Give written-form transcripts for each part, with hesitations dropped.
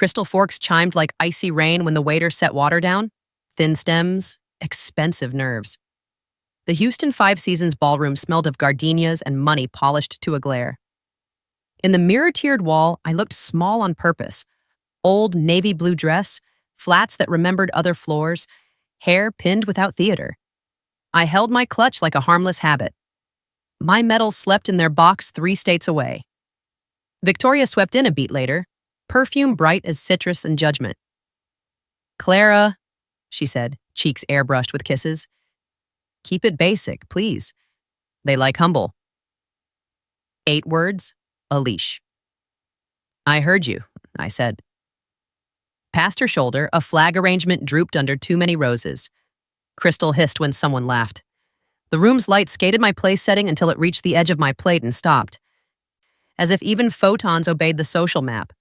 Crystal forks chimed like icy rain when the waiter set water down. Thin stems, expensive nerves. The Houston Five Seasons ballroom smelled of gardenias and money polished to a glare. In the mirror-tiered wall, I looked small on purpose. Old navy blue dress, flats that remembered other floors, hair pinned without theater. I held my clutch like a harmless habit. My medals slept in their box 3 states away. Victoria swept in a beat later, perfume bright as citrus and judgment. "Clara," she said, cheeks airbrushed with kisses. "Keep it basic, please. They like humble." 8 words, a leash. "I heard you," I said. Past her shoulder, a flag arrangement drooped under too many roses. Crystal hissed when someone laughed. The room's light skated my place setting until it reached the edge of my plate and stopped. As if even photons obeyed the social map.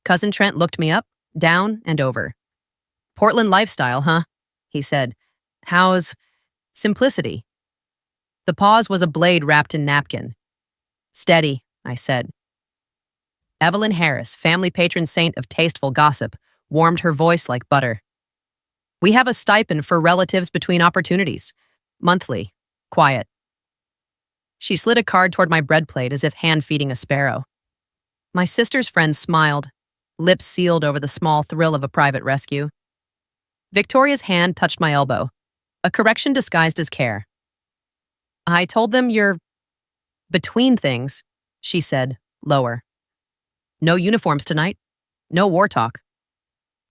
Cousin Trent looked me up, down, and over. "Portland lifestyle, huh?" he said. "How's simplicity?" The pause was a blade wrapped in napkin. "Steady," I said. Evelyn Harris, family patron saint of tasteful gossip, warmed her voice like butter. "We have a stipend for relatives between opportunities. Monthly. Quiet." She slid a card toward my bread plate as if hand-feeding a sparrow. My sister's friend smiled, lips sealed over the small thrill of a private rescue. Victoria's hand touched my elbow, a correction disguised as care. "I told them you're between things," she said, lower. "No uniforms tonight. No war talk."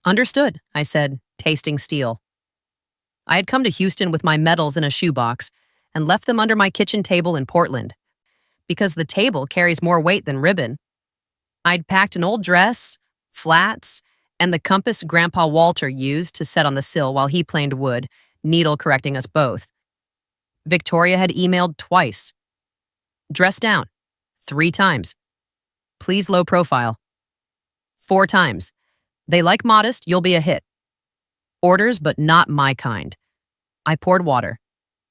"Understood," I said, tasting steel. I had come to Houston with my medals in a shoebox and left them under my kitchen table in Portland. Because the table carries more weight than ribbon. I'd packed an old dress, flats, and the compass Grandpa Walter used to set on the sill while he planed wood, needle correcting us both. Victoria had emailed twice. "Dress down." 3 times. "Please low profile." 4 times. "They like modest, you'll be a hit." Orders, but not my kind. I poured water.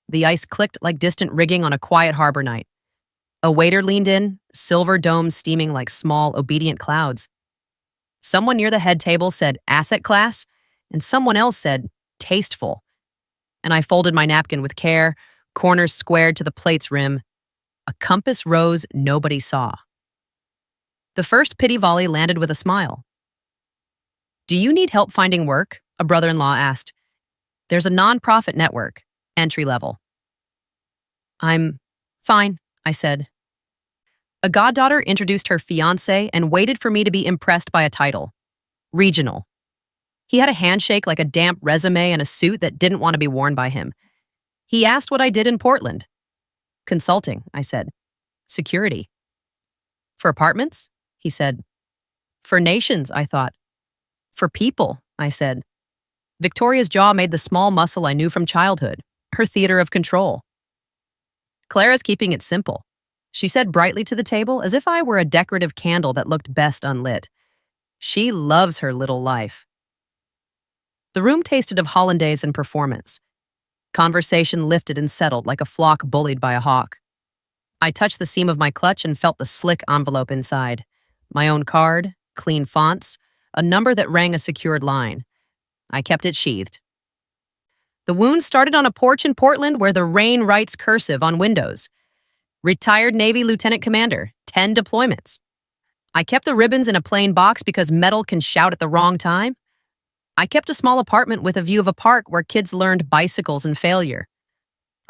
The ice clicked like distant rigging on a quiet harbor night. A waiter leaned in, silver domes steaming like small, obedient clouds. Someone near the head table said, "Asset class," and someone else said, "Tasteful." And I folded my napkin with care, corners squared to the plate's rim. A compass rose nobody saw. The first pity volley landed with a smile. "Do you need help finding work?" a brother-in-law asked. "There's a non-profit network, entry level." "I'm fine," I said. A goddaughter introduced her fiancé and waited for me to be impressed by a title. Regional. He had a handshake like a damp resume and a suit that didn't want to be worn by him. He asked what I did in Portland. "Consulting," I said. "Security." "For apartments?" he said. "For nations," I thought. "For people," I said. Victoria's jaw made the small muscle I knew from childhood, her theater of control. "Clara's keeping it simple," she said brightly to the table as if I were a decorative candle that looked best unlit. "She loves her little life." The room tasted of hollandaise and performance. Conversation lifted and settled like a flock bullied by a hawk. I touched the seam of my clutch and felt the slick envelope inside. My own card, clean fonts, a number that rang a secured line. I kept it sheathed. The wound started on a porch in Portland where the rain writes cursive on windows. Retired Navy Lieutenant Commander, 10 deployments. I kept the ribbons in a plain box because metal can shout at the wrong time. I kept a small apartment with a view of a park where kids learned bicycles and failure.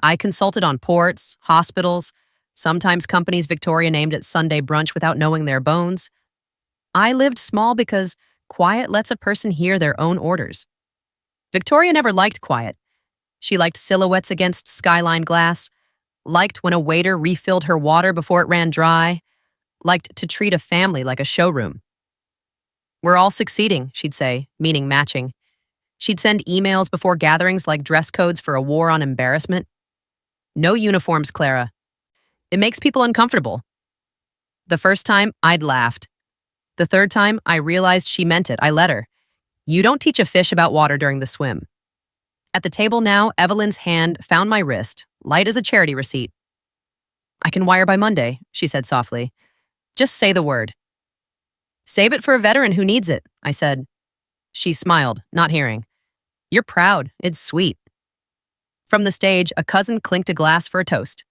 I consulted on ports, hospitals, sometimes companies Victoria named at Sunday brunch without knowing their bones. I lived small because quiet lets a person hear their own orders. Victoria never liked quiet. She liked silhouettes against skyline glass, liked when a waiter refilled her water before it ran dry, liked to treat a family like a showroom. "We're all succeeding," she'd say, meaning matching. She'd send emails before gatherings like dress codes for a war on embarrassment. "No uniforms, Clara. It makes people uncomfortable." The first time, I'd laughed. The third time, I realized she meant it. I let her. "You don't teach a fish about water during the swim." At the table now, Evelyn's hand found my wrist, light as a charity receipt. "I can wire by Monday," she said softly. "Just say the word." Save it for a veteran who needs it, I said. She smiled, not hearing. You're proud. It's sweet. From the stage, a cousin clinked a glass for a toast.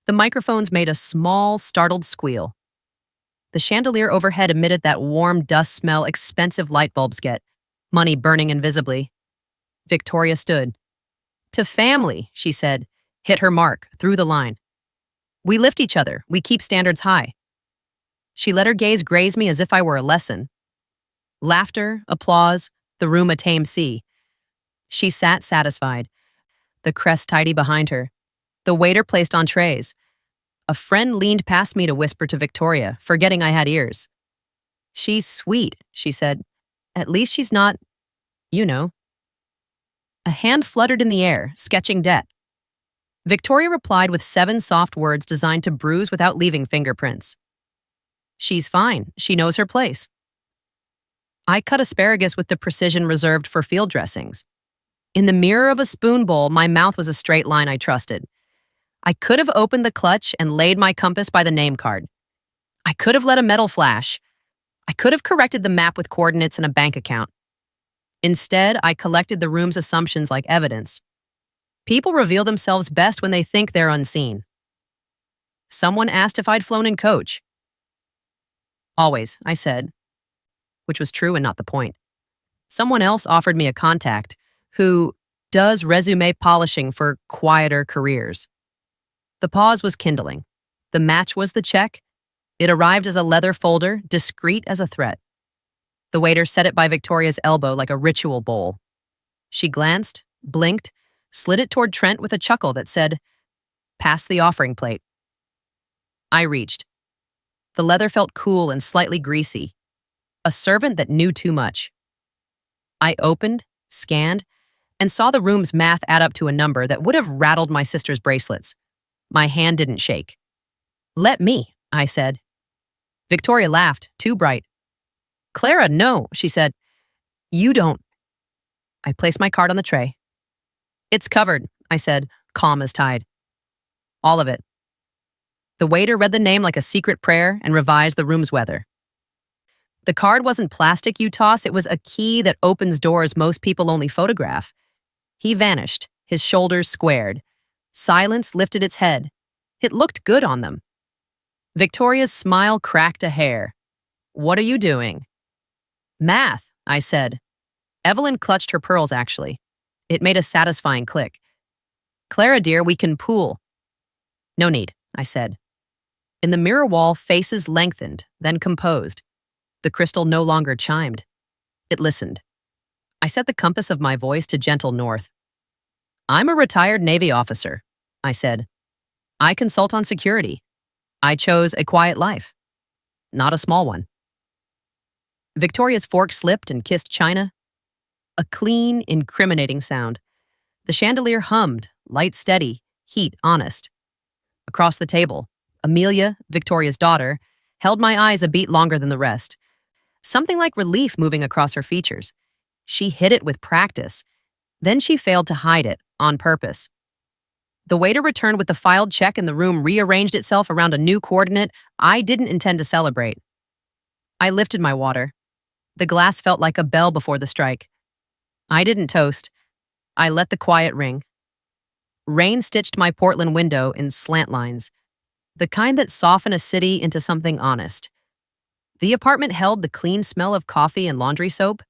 The microphones made a small, startled squeal. The chandelier overhead emitted that warm dust smell expensive light bulbs get, money burning invisibly. Victoria stood. To family, she said, hit her mark, through the line. We lift each other. We keep standards high. She let her gaze graze me as if I were a lesson. Laughter, applause, the room a tame sea. She sat satisfied, the crest tidy behind her. The waiter placed entrees. A friend leaned past me to whisper to Victoria, forgetting I had ears. She's sweet, she said. At least she's not, you know. A hand fluttered in the air, sketching debt. Victoria replied with 7 soft words designed to bruise without leaving fingerprints. She's fine. She knows her place. I cut asparagus with the precision reserved for field dressings. In the mirror of a spoon bowl, my mouth was a straight line I trusted. I could have opened the clutch and laid my compass by the name card. I could have let a metal flash. I could have corrected the map with coordinates and a bank account. Instead, I collected the room's assumptions like evidence. People reveal themselves best when they think they're unseen. Someone asked if I'd flown in coach. Always, I said, which was true and not the point. Someone else offered me a contact who does resume polishing for quieter careers. The pause was kindling. The match was the check. It arrived as a leather folder, discreet as a threat. The waiter set it by Victoria's elbow like a ritual bowl. She glanced, blinked, slid it toward Trent with a chuckle that said, "Pass the offering plate." I reached. The leather felt cool and slightly greasy. A servant that knew too much. I opened, scanned, and saw the room's math add up to a number that would have rattled my sister's bracelets. My hand didn't shake. "Let me," I said. Victoria laughed, too bright. "Clara, no," she said. "You don't." I placed my card on the tray. "It's covered," I said, calm as tide. "All of it." The waiter read the name like a secret prayer and revised the room's weather. The card wasn't plastic you toss, it was a key that opens doors most people only photograph. He vanished, his shoulders squared. Silence lifted its head. It looked good on them. Victoria's smile cracked a hair. "What are you doing?" "Math," I said. Evelyn clutched her pearls, actually. It made a satisfying click. "Clara, dear, we can pool." "No need," I said. In the mirror wall, faces lengthened, then composed. The crystal no longer chimed. It listened. I set the compass of my voice to gentle north. "I'm a retired Navy officer," I said. "I consult on security. I chose a quiet life, not a small one." Victoria's fork slipped and kissed china. A clean, incriminating sound. The chandelier hummed, light steady, heat honest. Across the table, Amelia, Victoria's daughter, held my eyes a beat longer than the rest. Something like relief moving across her features. She hid it with practice. Then she failed to hide it, on purpose. The waiter returned with the filed check and the room rearranged itself around a new coordinate I didn't intend to celebrate. I lifted my water. The glass felt like a bell before the strike. I didn't toast. I let the quiet ring. Rain stitched my Portland window in slant lines, the kind that soften a city into something honest. The apartment held the clean smell of coffee and laundry soap.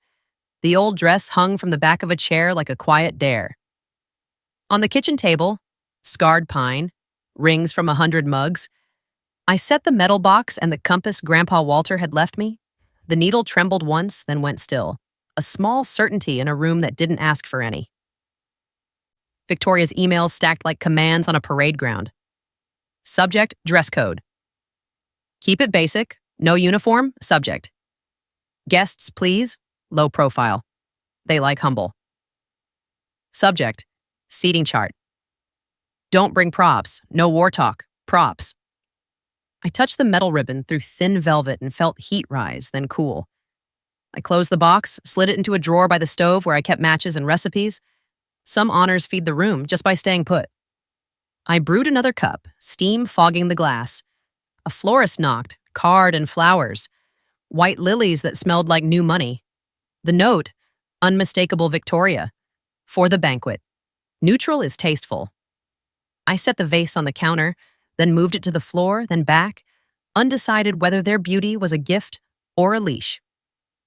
The old dress hung from the back of a chair like a quiet dare. On the kitchen table, scarred pine, rings from 100 mugs. I set the metal box and the compass Grandpa Walter had left me. The needle trembled once, then went still. A small certainty in a room that didn't ask for any. Victoria's emails stacked like commands on a parade ground. Subject, dress code. Keep it basic, no uniform, subject. Guests, please, low profile. They like humble. Subject, seating chart. Don't bring props, no war talk, props. I touched the metal ribbon through thin velvet and felt heat rise, then cool. I closed the box, slid it into a drawer by the stove where I kept matches and recipes. Some honors feed the room just by staying put. I brewed another cup, steam fogging the glass. A florist knocked, card and flowers. white lilies that smelled like new money. The note, unmistakable Victoria, for the banquet. Neutral is tasteful. I set the vase on the counter, then moved it to the floor, then back, undecided whether their beauty was a gift or a leash.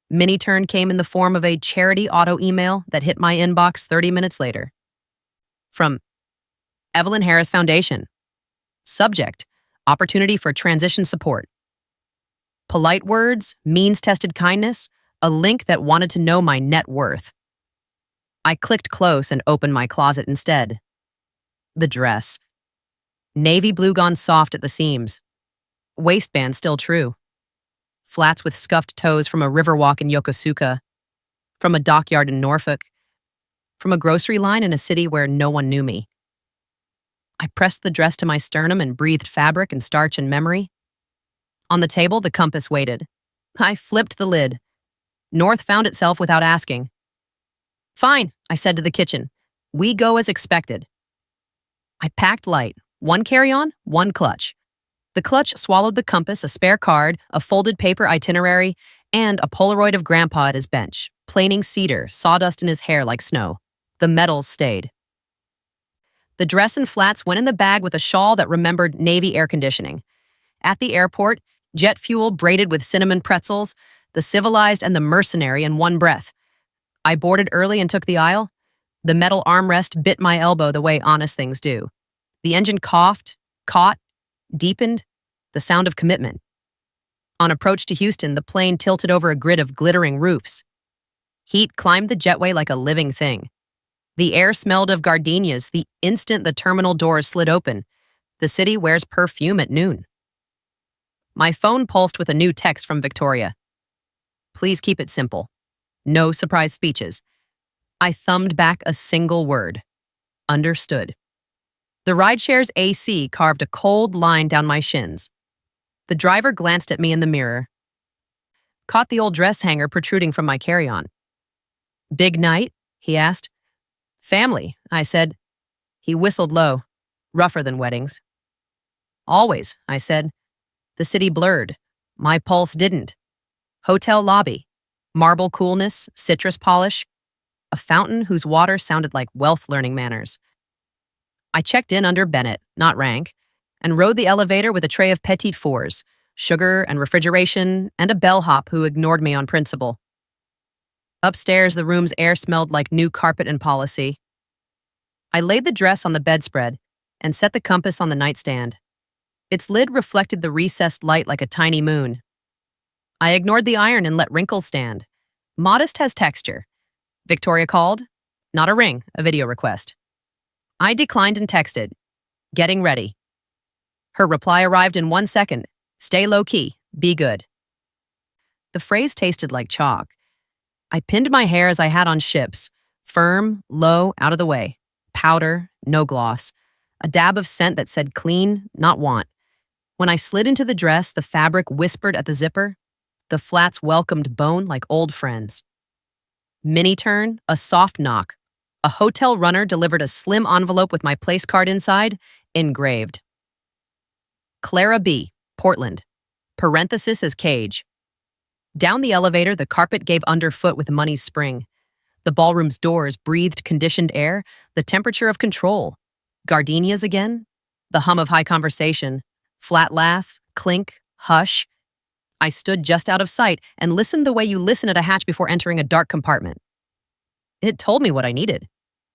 Mini-turn came in the form of a charity auto email that hit my inbox 30 minutes later. From Evelyn Harris Foundation. Subject, opportunity for transition support. Polite words, means-tested kindness, a link that wanted to know my net worth. I clicked close and opened my closet instead. The dress. Navy blue gone soft at the seams. Waistband still true. Flats with scuffed toes from a river walk in Yokosuka. From a dockyard in Norfolk. From a grocery line in a city where no one knew me. I pressed the dress to my sternum and breathed fabric and starch and memory. On the table, the compass waited. I flipped the lid. North found itself without asking. Fine, I said to the kitchen. We go as expected. I packed light. One carry-on, one clutch. The clutch swallowed the compass, a spare card, a folded paper itinerary, and a Polaroid of Grandpa at his bench, planing cedar, sawdust in his hair like snow. The medals stayed. The dress and flats went in the bag with a shawl that remembered Navy air conditioning. At the airport, jet fuel braided with cinnamon pretzels, the civilized and the mercenary in one breath. I boarded early and took the aisle. The metal armrest bit my elbow the way honest things do. The engine coughed, caught, deepened, the sound of commitment. On approach to Houston, the plane tilted over a grid of glittering roofs. Heat climbed the jetway like a living thing. The air smelled of gardenias the instant the terminal doors slid open. The city wears perfume at noon. My phone pulsed with a new text from Victoria. Please keep it simple. No surprise speeches. I thumbed back a single word. Understood. The rideshare's AC carved a cold line down my shins. The driver glanced at me in the mirror. Caught the old dress hanger protruding from my carry-on. Big night? He asked. Family, I said. He whistled low, rougher than weddings. Always, I said. The city blurred. My pulse didn't. Hotel lobby. Marble coolness, citrus polish. A fountain whose water sounded like wealth learning manners. I checked in under Bennett, not rank, and rode the elevator with a tray of petit fours, sugar and refrigeration, and a bellhop who ignored me on principle. Upstairs, the room's air smelled like new carpet and policy. I laid the dress on the bedspread and set the compass on the nightstand. Its lid reflected the recessed light like a tiny moon. I ignored the iron and let wrinkles stand. Modest has texture. Victoria called. Not a ring, a video request. I declined and texted. Getting ready. Her reply arrived in 1 second. Stay low-key. Be good. The phrase tasted like chalk. I pinned my hair as I had on ships. Firm, low, out of the way. Powder, no gloss. A dab of scent that said clean, not want. When I slid into the dress, the fabric whispered at the zipper. The flats welcomed bone like old friends. Mini-turn, a soft knock. A hotel runner delivered a slim envelope with my place card inside, engraved. Clara B., Portland. Parenthesis as cage. Down the elevator, the carpet gave underfoot with money's spring. The ballroom's doors breathed conditioned air, the temperature of control. Gardenias again, the hum of high conversation, flat laugh, clink, hush. I stood just out of sight and listened the way you listen at a hatch before entering a dark compartment. It told me what I needed.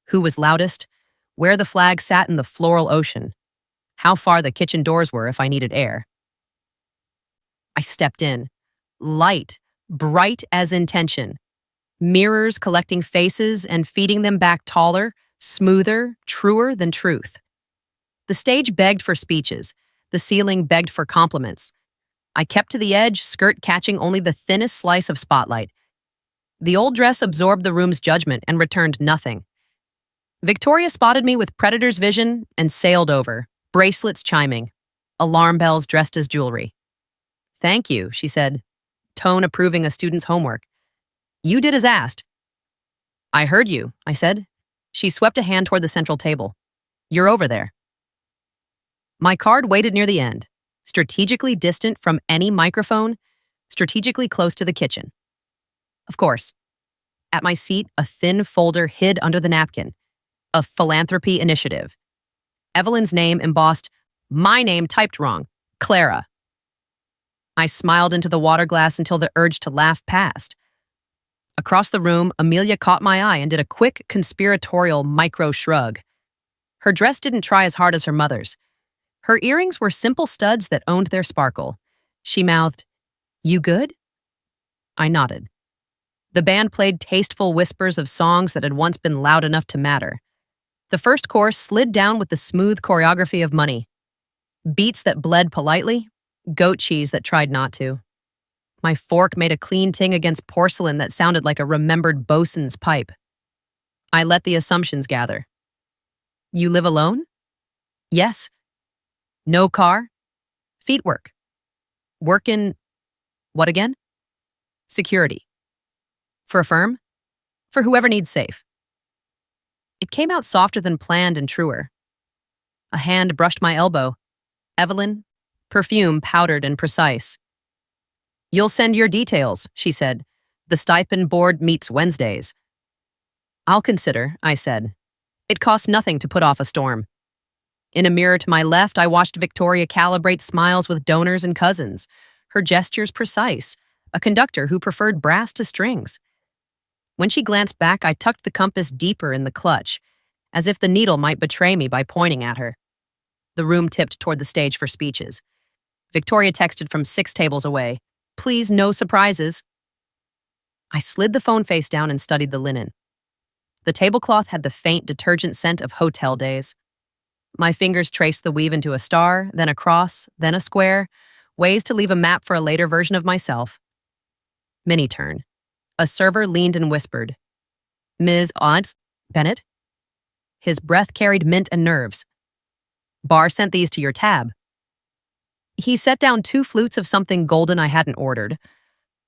Who was loudest, where the flag sat in the floral ocean, how far the kitchen doors were if I needed air. I stepped in. Light, bright as intention. Mirrors collecting faces and feeding them back taller, smoother, truer than truth. The stage begged for speeches. The ceiling begged for compliments. I kept to the edge, skirt catching only the thinnest slice of spotlight. The old dress absorbed the room's judgment and returned nothing. Victoria spotted me with predator's vision and sailed over, bracelets chiming, alarm bells dressed as jewelry. Thank you, she said, tone approving a student's homework. You did as asked. I heard you, I said. She swept a hand toward the central table. You're over there. My card waited near the end, strategically distant from any microphone, strategically close to the kitchen. Of course, at my seat, a thin folder hid under the napkin, a philanthropy initiative. Evelyn's name embossed, my name typed wrong, Clara. I smiled into the water glass until the urge to laugh passed. Across the room, Amelia caught my eye and did a quick, conspiratorial micro shrug. Her dress didn't try as hard as her mother's. Her earrings were simple studs that owned their sparkle. She mouthed, "You good?" I nodded. The band played tasteful whispers of songs that had once been loud enough to matter. The first chorus slid down with the smooth choreography of Money. Beats that bled politely, goat cheese that tried not to. My fork made a clean ting against porcelain that sounded like a remembered bosun's pipe. I let the assumptions gather. You live alone? Yes. No car? Feet work. Work in, what again? Security. For a firm? For whoever needs safe. It came out softer than planned and truer. A hand brushed my elbow. Evelyn, perfume powdered and precise. You'll send your details, she said. The stipend board meets Wednesdays. I'll consider, I said. It costs nothing to put off a storm. In a mirror to my left, I watched Victoria calibrate smiles with donors and cousins, her gestures precise, a conductor who preferred brass to strings. When she glanced back, I tucked the compass deeper in the clutch, as if the needle might betray me by pointing at her. The room tipped toward the stage for speeches. Victoria texted from 6 tables away, "Please, no surprises." I slid the phone face down and studied the linen. The tablecloth had the faint detergent scent of hotel days. My fingers traced the weave into a star, then a cross, then a square, ways to leave a map for a later version of myself. Mini turn. A server leaned and whispered, "Ms. Bennett?" His breath carried mint and nerves. "Bar sent these to your tab." He set down 2 flutes of something golden I hadn't ordered.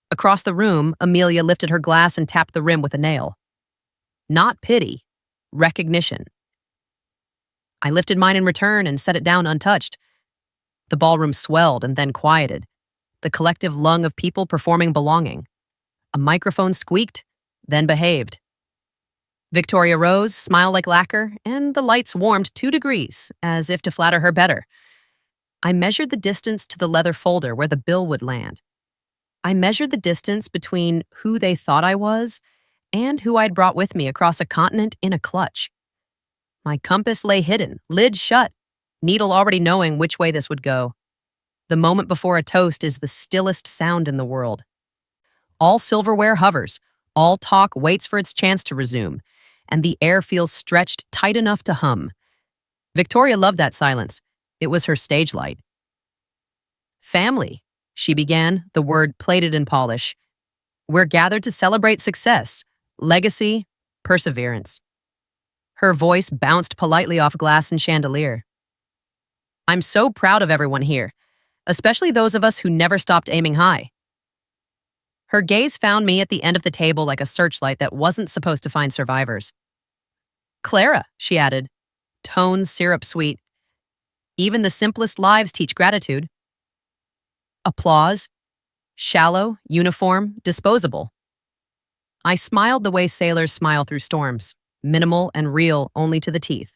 Across the room, Amelia lifted her glass and tapped the rim with a nail. Not pity, recognition. I lifted mine in return and set it down untouched. The ballroom swelled and then quieted, the collective lung of people performing belonging. A microphone squeaked, then behaved. Victoria rose, smiled like lacquer, and the lights warmed 2 degrees, as if to flatter her better. I measured the distance to the leather folder where the bill would land. I measured the distance between who they thought I was and who I'd brought with me across a continent in a clutch. My compass lay hidden, lid shut, needle already knowing which way this would go. The moment before a toast is the stillest sound in the world. All silverware hovers, all talk waits for its chance to resume, and the air feels stretched tight enough to hum. Victoria loved that silence. It was her stage light. "Family," she began, the word plated in polish. "We're gathered to celebrate success, legacy, perseverance." Her voice bounced politely off glass and chandelier. "I'm so proud of everyone here, especially those of us who never stopped aiming high." Her gaze found me at the end of the table like a searchlight that wasn't supposed to find survivors. "Clara," she added, tone syrup sweet. "Even the simplest lives teach gratitude." Applause. Shallow, uniform, disposable. I smiled the way sailors smile through storms, minimal and real only to the teeth.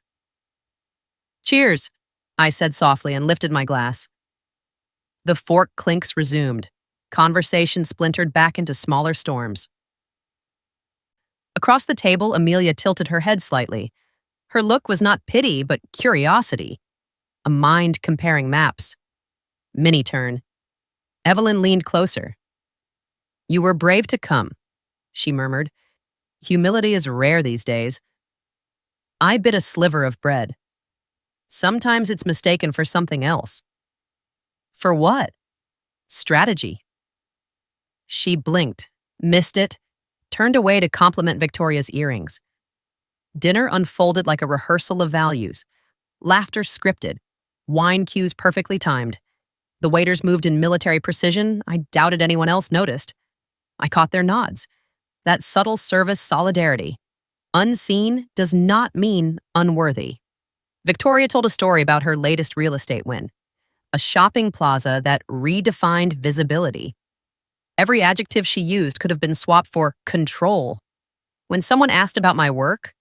"Cheers," I said softly and lifted my glass. The fork clinks resumed. Conversation splintered back into smaller storms. Across the table, Amelia tilted her head slightly. Her look was not pity, but curiosity. A mind comparing maps. Mini turn. Evelyn leaned closer. "You were brave to come," she murmured. "Humility is rare these days." I bit a sliver of bread. Sometimes it's mistaken for something else. For what? Strategy. She blinked, missed it, turned away to compliment Victoria's earrings. Dinner unfolded like a rehearsal of values. Laughter scripted, wine cues perfectly timed. The waiters moved in military precision. I doubted anyone else noticed. I caught their nods. That subtle service solidarity. Unseen does not mean unworthy. Victoria told a story about her latest real estate win. A shopping plaza that redefined visibility. Every adjective she used could have been swapped for control. When someone asked about my work,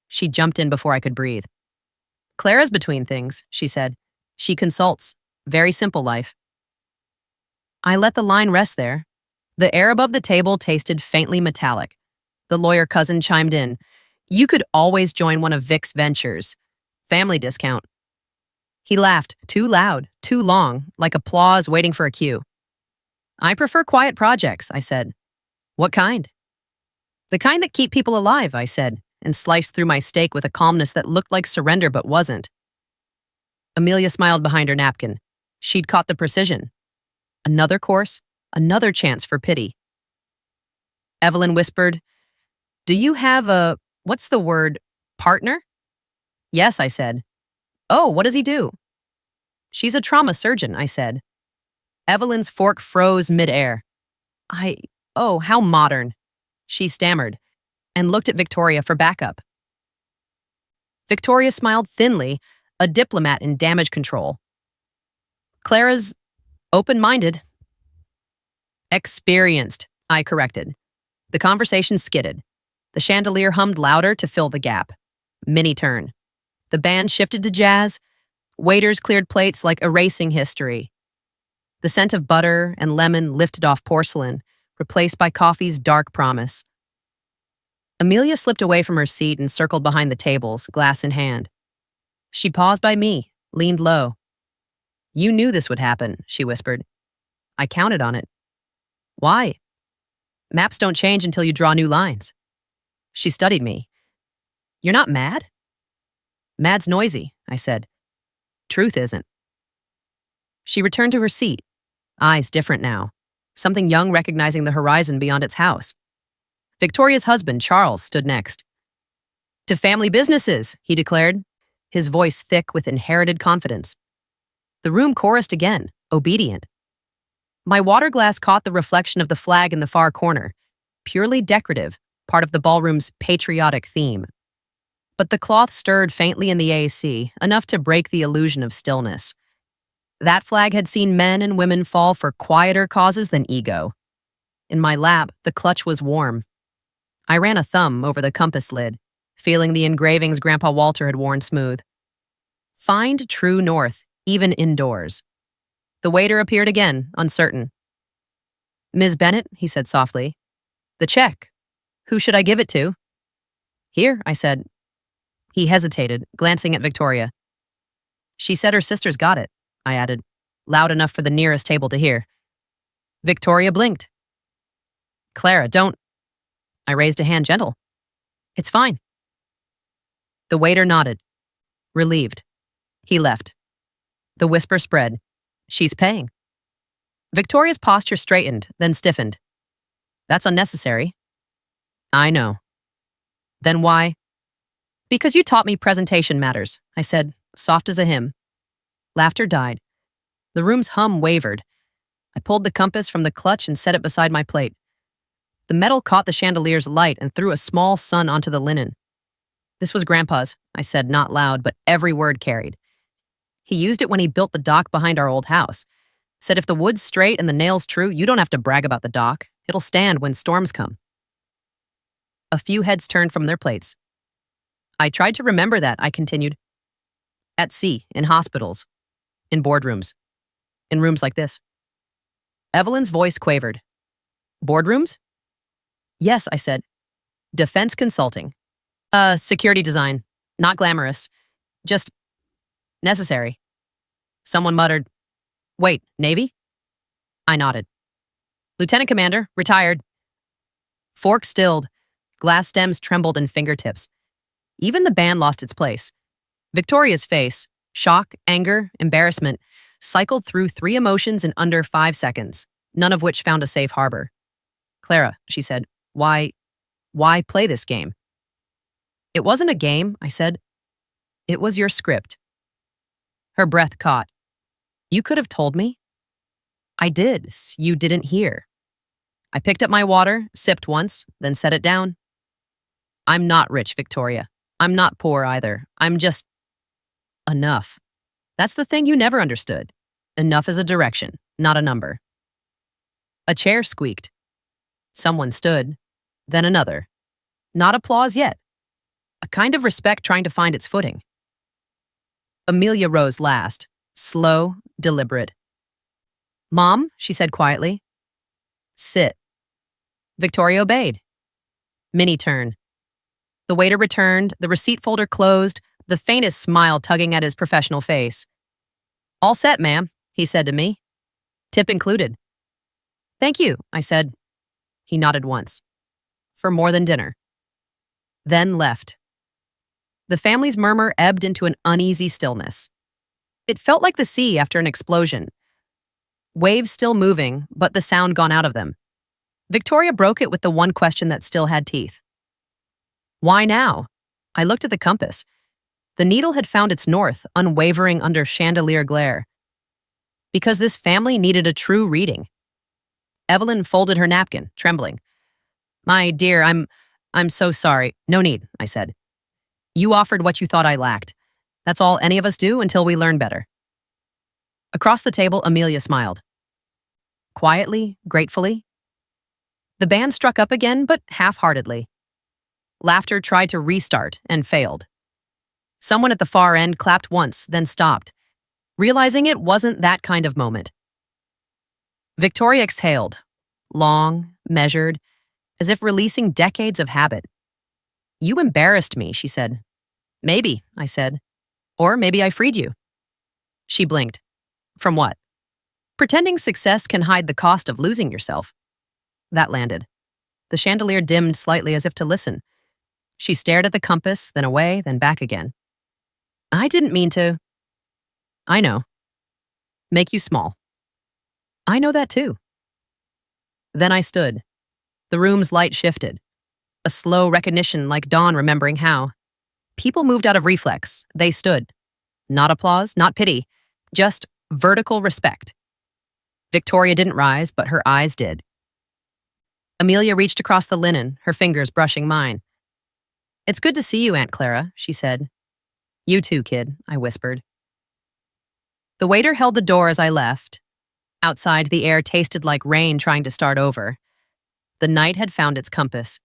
she jumped in before I could breathe. Clara's between things, she said. She consults. Very simple life. I let the line rest there. The air above the table tasted faintly metallic. The lawyer cousin chimed in. You could always join one of Vic's ventures. Family discount. He laughed, too loud, too long, like applause waiting for a cue. I prefer quiet projects, I said. What kind? The kind that keep people alive, I said, and sliced through my steak with a calmness that looked like surrender but wasn't. Amelia smiled behind her napkin. She'd caught the precision. Another course, another chance for pity. Evelyn whispered, Do you have a, what's the word, partner? Yes, I said. Oh, what does he do? She's a trauma surgeon, I said. Evelyn's fork froze midair. Oh, how modern. She stammered and looked at Victoria for backup. Victoria smiled thinly, a diplomat in damage control. Clara's open-minded. Experienced, I corrected. The conversation skidded. The chandelier hummed louder to fill the gap. Mini turn. The band shifted to jazz. Waiters cleared plates like erasing history. The scent of butter and lemon lifted off porcelain, replaced by coffee's dark promise. Amelia slipped away from her seat and circled behind the tables, glass in hand. She paused by me, leaned low. You knew this would happen, she whispered. I counted on it. Why? Maps don't change until you draw new lines. She studied me. You're not mad? Mad's noisy, I said. Truth isn't. She returned to her seat, eyes different now, something young recognizing the horizon beyond its house. Victoria's husband, Charles, stood next. To family businesses, he declared, his voice thick with inherited confidence. The room chorused again, obedient. My water glass caught the reflection of the flag in the far corner, purely decorative, part of the ballroom's patriotic theme. But the cloth stirred faintly in the AC, enough to break the illusion of stillness. That flag had seen men and women fall for quieter causes than ego. In my lap, the clutch was warm. I ran a thumb over the compass lid, feeling the engravings Grandpa Walter had worn smooth. Find true north, even indoors. The waiter appeared again, uncertain. Ms. Bennett, he said softly. The check. Who should I give it to? Here, I said. He hesitated, glancing at Victoria. She said her sister's got it, I added, loud enough for the nearest table to hear. Victoria blinked. Clara, don't. I raised a hand gentle. It's fine. The waiter nodded, relieved. He left. The whisper spread. She's paying. Victoria's posture straightened, then stiffened. That's unnecessary. I know. Then why? Because you taught me presentation matters, I said, soft as a hymn. Laughter died. The room's hum wavered. I pulled the compass from the clutch and set it beside my plate. The metal caught the chandelier's light and threw a small sun onto the linen. This was Grandpa's, I said, not loud, but every word carried. He used it when he built the dock behind our old house. Said if the wood's straight and the nails true, you don't have to brag about the dock. It'll stand when storms come. A few heads turned from their plates. I tried to remember that, I continued. At sea, in hospitals, in boardrooms, in rooms like this. Evelyn's voice quavered. Boardrooms? Yes, I said. Defense consulting. Security design. Not glamorous. Just necessary. Someone muttered, Wait, Navy? I nodded. Lieutenant Commander, retired. Fork stilled. Glass stems trembled in fingertips. Even the band lost its place. Victoria's face, shock, anger, embarrassment, cycled through 3 emotions in under 5 seconds, none of which found a safe harbor. Clara, she said, why play this game? It wasn't a game, I said. It was your script. Her breath caught. You could have told me. I did. You didn't hear. I picked up my water, sipped once, then set it down. I'm not rich, Victoria. I'm not poor either. I'm just enough. That's the thing you never understood. Enough is a direction, not a number. A chair squeaked. Someone stood, then another. Not applause yet. A kind of respect trying to find its footing. Amelia rose last, slow, deliberate. "Mom," she said quietly. "Sit." Victoria obeyed. Minnie turned. The waiter returned, the receipt folder closed, the faintest smile tugging at his professional face. "All set, ma'am," he said to me. "Tip included." "Thank you," I said. He nodded once. "For more than dinner." Then left. The family's murmur ebbed into an uneasy stillness. It felt like the sea after an explosion. Waves still moving, but the sound gone out of them. Victoria broke it with the one question that still had teeth. "Why now?" I looked at the compass. The needle had found its north, unwavering under chandelier glare. Because this family needed a true reading. Evelyn folded her napkin, trembling. "My dear, I'm so sorry." "No need," I said. "You offered what you thought I lacked. That's all any of us do until we learn better." Across the table, Amelia smiled. Quietly, gratefully. The band struck up again, but half-heartedly. Laughter tried to restart and failed. Someone at the far end clapped once, then stopped, realizing it wasn't that kind of moment. Victoria exhaled, long, measured, as if releasing decades of habit. "You embarrassed me," she said. "Maybe," I said. "Or maybe I freed you." She blinked. "From what?" "Pretending success can hide the cost of losing yourself." That landed. The chandelier dimmed slightly as if to listen. She stared at the compass, then away, then back again. "I didn't mean to." "I know. Make you small." "I know that too." Then I stood. The room's light shifted. A slow recognition like dawn remembering how. People moved out of reflex. They stood. Not applause, not pity. Just vertical respect. Victoria didn't rise, but her eyes did. Amelia reached across the linen, her fingers brushing mine. "It's good to see you, Aunt Clara," she said. "You too, kid," I whispered. The waiter held the door as I left. Outside, the air tasted like rain trying to start over. The night had found its compass.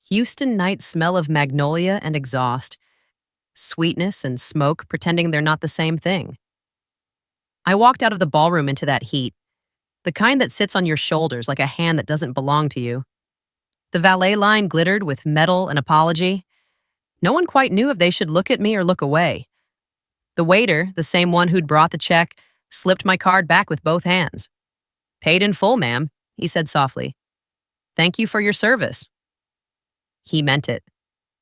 Houston nights smell of magnolia and exhaust. Sweetness and smoke pretending they're not the same thing. I walked out of the ballroom into that heat, the kind that sits on your shoulders like a hand that doesn't belong to you. The valet line glittered with metal and apology. No one quite knew if they should look at me or look away. The waiter, the same one who'd brought the check, slipped my card back with both hands. "Paid in full, ma'am," he said softly. "Thank you for your service." He meant it.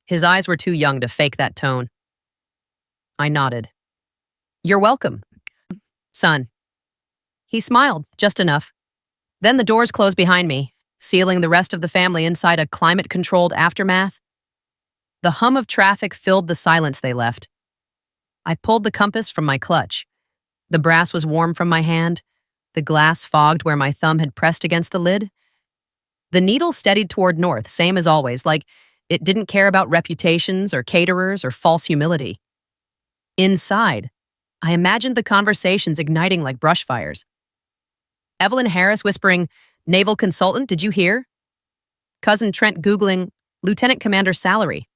His eyes were too young to fake that tone. I nodded. "You're welcome, son." He smiled, just enough. Then the doors closed behind me, sealing the rest of the family inside a climate-controlled aftermath. The hum of traffic filled the silence they left. I pulled the compass from my clutch. The brass was warm from my hand, the glass fogged where my thumb had pressed against the lid. The needle steadied toward north, same as always, like it didn't care about reputations or caterers or false humility. Inside, I imagined the conversations igniting like brush fires. Evelyn Harris whispering, "Naval consultant, did you hear?" Cousin Trent Googling, "Lieutenant Commander salary."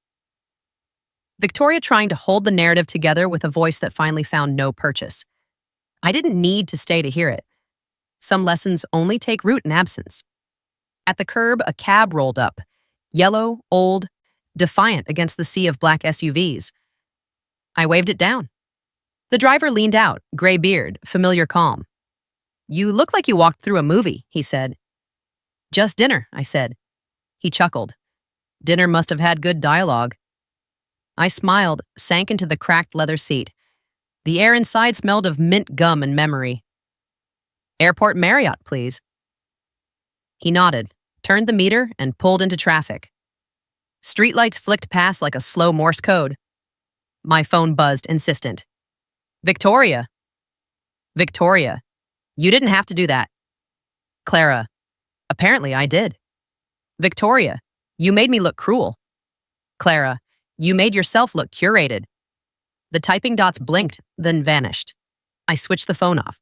Victoria trying to hold the narrative together with a voice that finally found no purchase. I didn't need to stay to hear it. Some lessons only take root in absence. At the curb, a cab rolled up, yellow, old, defiant against the sea of black SUVs. I waved it down. The driver leaned out, gray beard, familiar calm. "You look like you walked through a movie," he said. "Just dinner," I said. He chuckled. Dinner must have had good dialogue. I smiled, sank into the cracked leather seat. The air inside smelled of mint gum and memory. "Airport Marriott, please." He nodded, turned the meter, and pulled into traffic. Streetlights flicked past like a slow Morse code. My phone buzzed, insistent. "Victoria." "Victoria, you didn't have to do that." "Clara, apparently I did." "Victoria, you made me look cruel." "Clara, you made yourself look curated." The typing dots blinked, then vanished. I switched the phone off.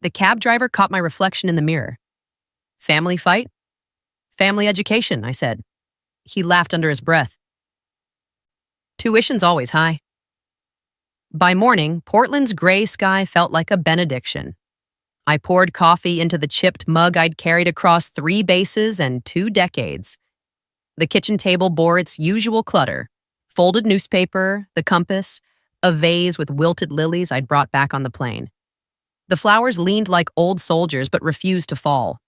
The cab driver caught my reflection in the mirror. Family fight? Family education, I said. He laughed under his breath. Tuition's always high. By morning, Portland's gray sky felt like a benediction. I poured coffee into the chipped mug I'd carried across 3 bases and 2 decades. The kitchen table bore its usual clutter: folded newspaper, the compass, a vase with wilted lilies I'd brought back on the plane. The flowers leaned like old soldiers but refused to fall.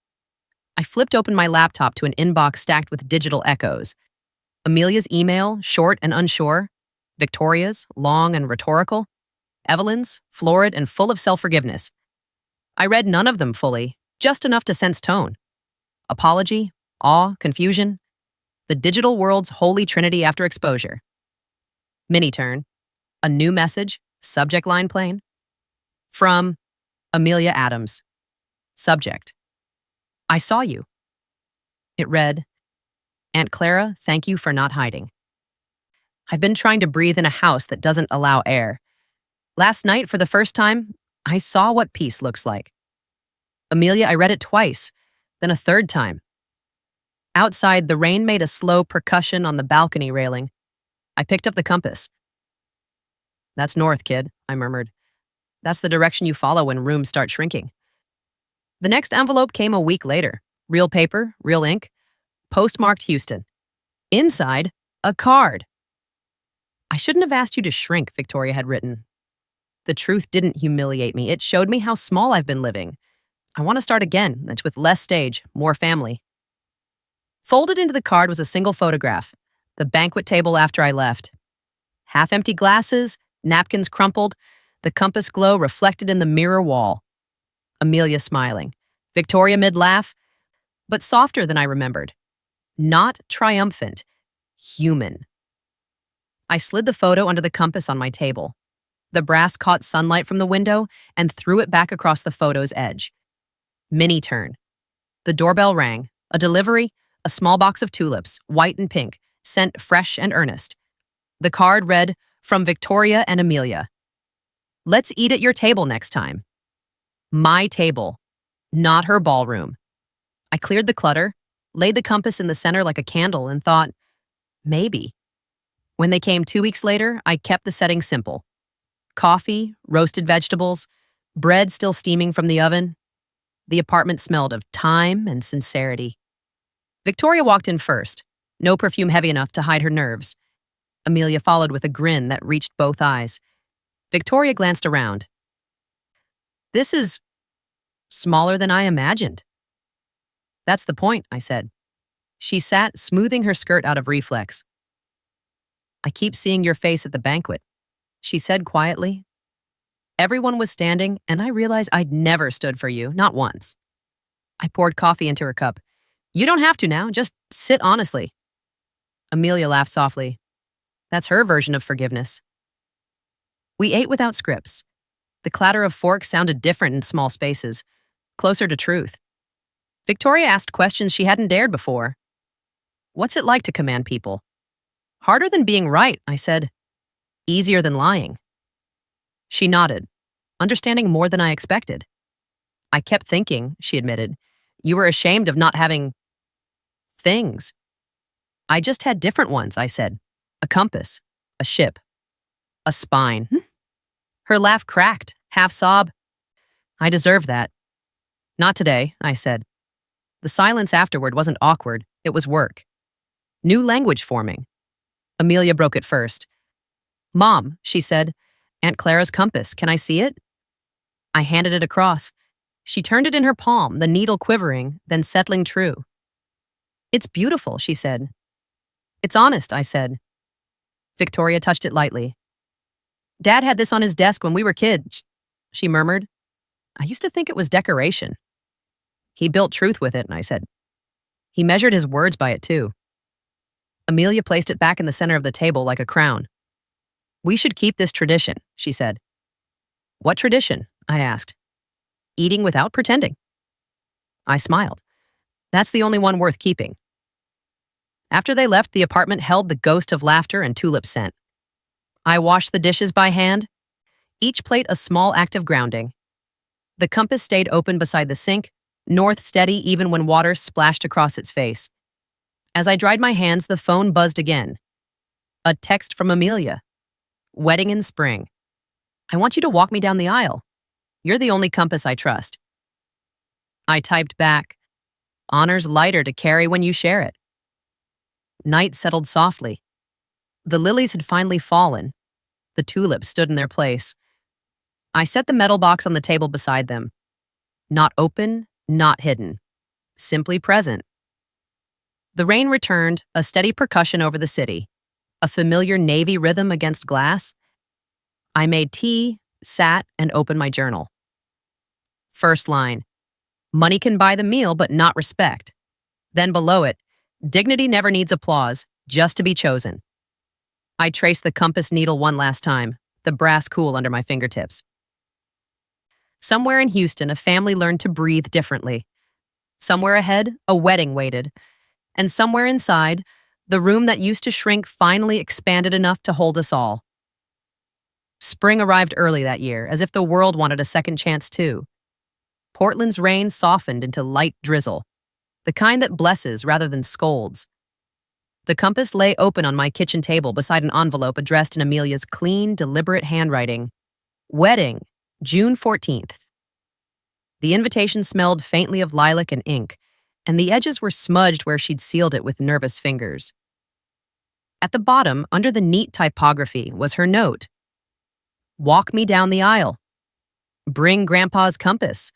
I flipped open my laptop to an inbox stacked with digital echoes. Amelia's email, short and unsure. Victoria's, long and rhetorical. Evelyn's, florid and full of self-forgiveness. I read none of them fully, just enough to sense tone. Apology, awe, confusion. The digital world's holy trinity after exposure. Mini turn. A new message, subject line plain. From Amelia Adams. Subject: I saw you. It read, Aunt Clara, thank you for not hiding. I've been trying to breathe in a house that doesn't allow air. Last night, for the first time, I saw what peace looks like. Amelia, I read it twice, then a third time. Outside, the rain made a slow percussion on the balcony railing. I picked up the compass. That's north, kid, I murmured. That's the direction you follow when rooms start shrinking. The next envelope came a week later. Real paper, real ink, postmarked Houston. Inside, a card. I shouldn't have asked you to shrink, Victoria had written. The truth didn't humiliate me. It showed me how small I've been living. I want to start again. It's with less stage, more family. Folded into the card was a single photograph, the banquet table after I left. Half-empty glasses, napkins crumpled, the compass glow reflected in the mirror wall. Amelia smiling. Victoria mid-laugh, but softer than I remembered. Not triumphant, human. I slid the photo under the compass on my table. The brass caught sunlight from the window and threw it back across the photo's edge. Mini turn. The doorbell rang. A delivery, a small box of tulips, white and pink, sent fresh and earnest. The card read, From Victoria and Amelia. Let's eat at your table next time. My table, not her ballroom. I cleared the clutter, laid the compass in the center like a candle, and thought, maybe. When they came 2 weeks later, I kept the setting simple. Coffee, roasted vegetables, bread still steaming from the oven. The apartment smelled of time and sincerity. Victoria walked in first, no perfume heavy enough to hide her nerves. Amelia followed with a grin that reached both eyes. Victoria glanced around. This is smaller than I imagined. That's the point, I said. She sat, smoothing her skirt out of reflex. I keep seeing your face at the banquet, she said quietly. Everyone was standing, and I realized I'd never stood for you, not once. I poured coffee into her cup. You don't have to now, just sit honestly. Amelia laughed softly. That's her version of forgiveness. We ate without scripts. The clatter of forks sounded different in small spaces, closer to truth. Victoria asked questions she hadn't dared before. What's it like to command people? Harder than being right, I said. Easier than lying. She nodded, understanding more than I expected. I kept thinking, she admitted, you were ashamed of not having things. I just had different ones, I said. A compass, a ship, a spine. Her laugh cracked, half sob. I deserve that. Not today, I said. The silence afterward wasn't awkward, it was work. New language forming. Amelia broke it first. Mom, she said, Aunt Clara's compass, can I see it? I handed it across. She turned it in her palm, the needle quivering, then settling true. It's beautiful, she said. It's honest, I said. Victoria touched it lightly. Dad had this on his desk when we were kids, she murmured. I used to think it was decoration. He built truth with it, I said. He measured his words by it, too. Amelia placed it back in the center of the table like a crown. We should keep this tradition, she said. What tradition? I asked. Eating without pretending. I smiled. That's the only one worth keeping. After they left, the apartment held the ghost of laughter and tulip scent. I washed the dishes by hand, each plate a small act of grounding. The compass stayed open beside the sink, north steady even when water splashed across its face. As I dried my hands, the phone buzzed again. A text from Amelia. Wedding in spring. I want you to walk me down the aisle. You're the only compass I trust. I typed back. Honor's lighter to carry when you share it. Night settled softly. The lilies had finally fallen. The tulips stood in their place. I set the metal box on the table beside them. Not open, not hidden. Simply present. The rain returned, a steady percussion over the city. A familiar navy rhythm against glass. I made tea, sat, and opened my journal. First line. Money can buy the meal, but not respect. Then below it, dignity never needs applause, just to be chosen. I traced the compass needle one last time, the brass cool under my fingertips. Somewhere in Houston, a family learned to breathe differently. Somewhere ahead, a wedding waited. And somewhere inside, the room that used to shrink finally expanded enough to hold us all. Spring arrived early that year, as if the world wanted a second chance too. Portland's rain softened into light drizzle, the kind that blesses rather than scolds. The compass lay open on my kitchen table beside an envelope addressed in Amelia's clean, deliberate handwriting. Wedding, June 14th. The invitation smelled faintly of lilac and ink, and the edges were smudged where she'd sealed it with nervous fingers. At the bottom, under the neat typography, was her note. Walk me down the aisle. Bring Grandpa's compass.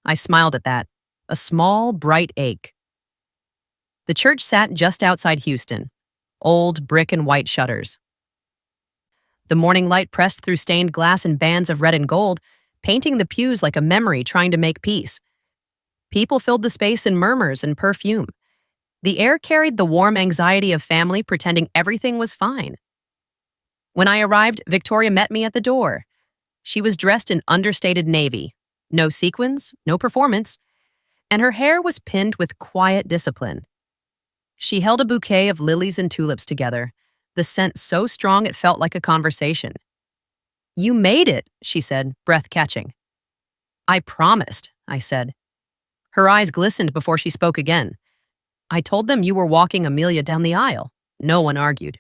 I smiled at that, a small, bright ache. The church sat just outside Houston, old brick and white shutters. The morning light pressed through stained glass in bands of red and gold, painting the pews like a memory trying to make peace. People filled the space in murmurs and perfume. The air carried the warm anxiety of family pretending everything was fine. When I arrived, Victoria met me at the door. She was dressed in understated navy, no sequins, no performance, and her hair was pinned with quiet discipline. She held a bouquet of lilies and tulips together, the scent so strong it felt like a conversation. You made it, she said, breath catching. I promised, I said. Her eyes glistened before she spoke again. I told them you were walking Amelia down the aisle. No one argued.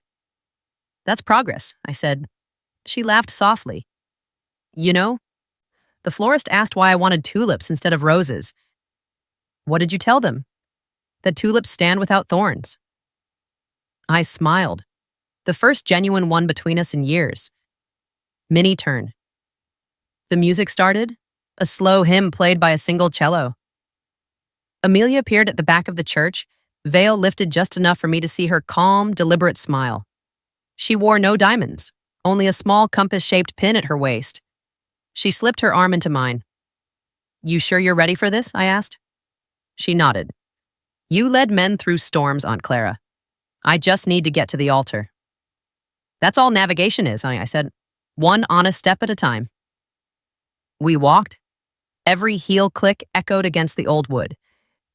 That's progress, I said. She laughed softly. You know, the florist asked why I wanted tulips instead of roses. What did you tell them? That tulips stand without thorns. I smiled. The first genuine one between us in years. Minnie turned. The music started, a slow hymn played by a single cello. Amelia appeared at the back of the church, veil lifted just enough for me to see her calm, deliberate smile. She wore no diamonds, only a small compass-shaped pin at her waist. She slipped her arm into mine. You sure you're ready for this? I asked. She nodded. You led men through storms, Aunt Clara. I just need to get to the altar. That's all navigation is, honey, I said. One honest step at a time. We walked. Every heel click echoed against the old wood.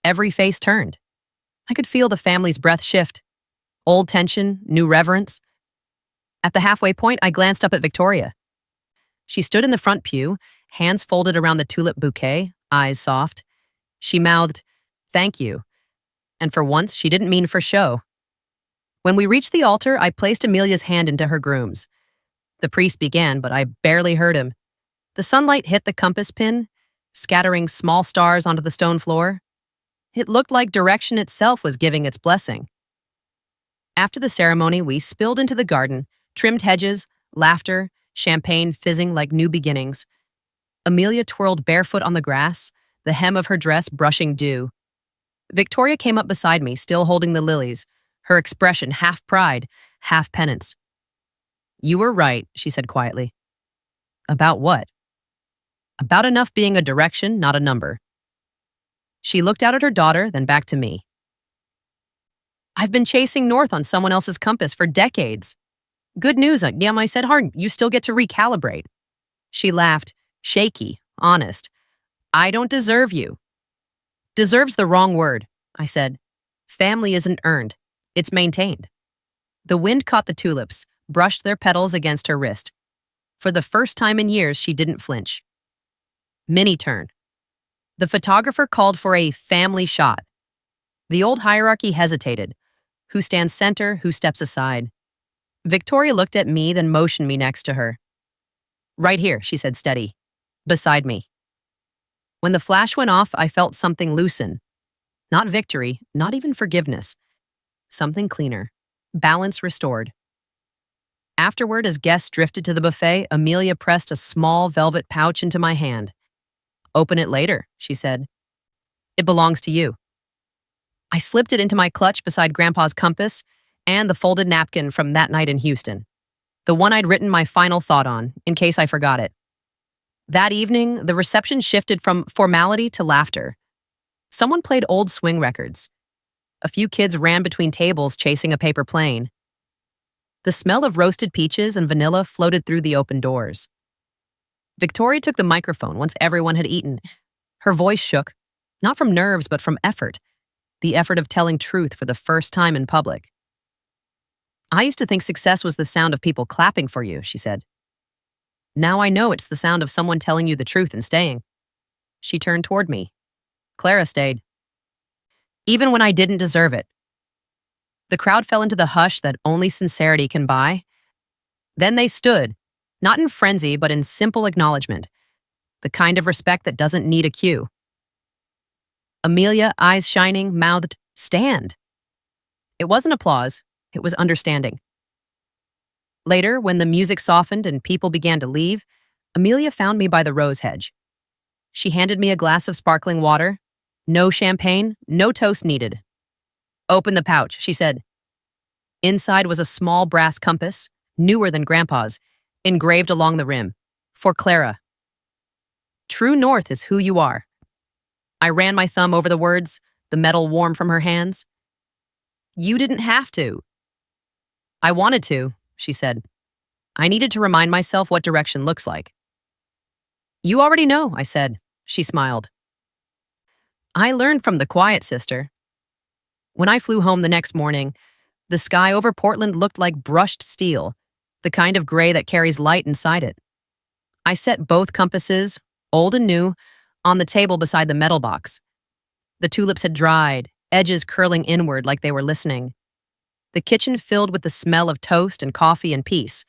Every face turned. I could feel the family's breath shift. Old tension, new reverence. At the halfway point, I glanced up at Victoria. She stood in the front pew, hands folded around the tulip bouquet, eyes soft. She mouthed, "Thank you." And for once, she didn't mean for show. When we reached the altar, I placed Amelia's hand into her groom's. The priest began, but I barely heard him. The sunlight hit the compass pin, scattering small stars onto the stone floor. It looked like direction itself was giving its blessing. After the ceremony, we spilled into the garden, trimmed hedges, laughter, champagne fizzing like new beginnings. Amelia twirled barefoot on the grass, the hem of her dress brushing dew. Victoria came up beside me, still holding the lilies, her expression half pride, half penance. You were right, she said quietly. About what? About enough being a direction, not a number. She looked out at her daughter, then back to me. I've been chasing north on someone else's compass for decades. Good news, Yam, I said, hard, you still get to recalibrate. She laughed, shaky, honest. I don't deserve you. Deserves the wrong word, I said. Family isn't earned. It's maintained. The wind caught the tulips, brushed their petals against her wrist. For the first time in years, she didn't flinch. Minnie turned. The photographer called for a family shot. The old hierarchy hesitated. Who stands center, who steps aside? Victoria looked at me, then motioned me next to her. Right here, she said steady. Beside me. When the flash went off, I felt something loosen. Not victory, not even forgiveness. Something cleaner. Balance restored. Afterward, as guests drifted to the buffet, Amelia pressed a small velvet pouch into my hand. Open it later, she said. It belongs to you. I slipped it into my clutch beside Grandpa's compass and the folded napkin from that night in Houston. The one I'd written my final thought on, in case I forgot it. That evening, the reception shifted from formality to laughter. Someone played old swing records. A few kids ran between tables chasing a paper plane. The smell of roasted peaches and vanilla floated through the open doors. Victoria took the microphone once everyone had eaten. Her voice shook, not from nerves but from effort, the effort of telling truth for the first time in public. I used to think success was the sound of people clapping for you, she said. Now I know it's the sound of someone telling you the truth and staying. She turned toward me. Clara stayed. Even when I didn't deserve it. The crowd fell into the hush that only sincerity can buy. Then they stood, not in frenzy, but in simple acknowledgement, the kind of respect that doesn't need a cue. Amelia, eyes shining, mouthed, "Stand." It wasn't applause, it was understanding. Later, when the music softened and people began to leave, Amelia found me by the rose hedge. She handed me a glass of sparkling water. No champagne, no toast needed. Open the pouch, she said. Inside was a small brass compass, newer than Grandpa's, engraved along the rim. For Clara. True north is who you are. I ran my thumb over the words, the metal warm from her hands. You didn't have to. I wanted to, she said. I needed to remind myself what direction looks like. You already know, I said. She smiled. I learned from the quiet sister. When I flew home the next morning, the sky over Portland looked like brushed steel, the kind of gray that carries light inside it. I set both compasses, old and new, on the table beside the metal box. The tulips had dried, edges curling inward like they were listening. The kitchen filled with the smell of toast and coffee and peace.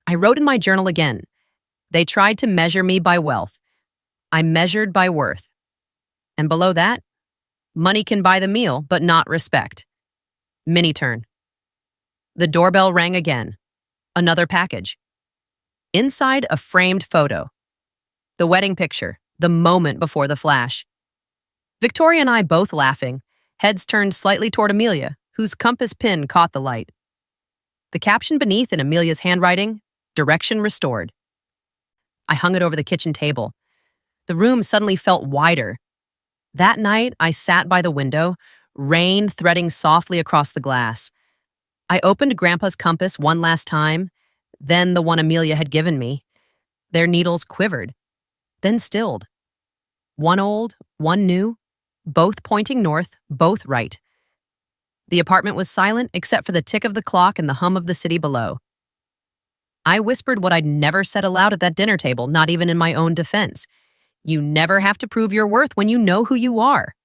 I wrote in my journal again. They tried to measure me by wealth. I measured by worth. And below that, money can buy the meal, but not respect. Mini turn. The doorbell rang again. Another package. Inside, a framed photo. The wedding picture, the moment before the flash. Victoria and I both laughing, heads turned slightly toward Amelia, whose compass pin caught the light. The caption beneath in Amelia's handwriting, direction restored. I hung it over the kitchen table. The room suddenly felt wider. That night, I sat by the window, rain threading softly across the glass. I opened Grandpa's compass one last time, then the one Amelia had given me. Their needles quivered, then stilled. One old, one new, both pointing north, both right. The apartment was silent except for the tick of the clock and the hum of the city below. I whispered what I'd never said aloud at that dinner table, not even in my own defense. You never have to prove your worth when you know who you are.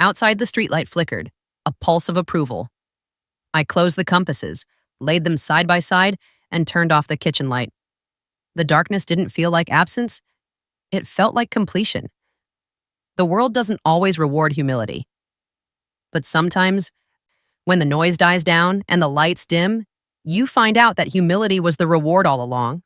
Outside, the streetlight flickered, a pulse of approval. I closed the compasses, laid them side by side, and turned off the kitchen light. The darkness didn't feel like absence. It felt like completion. The world doesn't always reward humility. But sometimes, when the noise dies down and the lights dim, you find out that humility was the reward all along.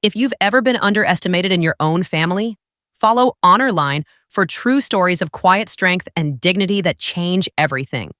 If you've ever been underestimated in your own family, follow Honor Line for true stories of quiet strength and dignity that change everything.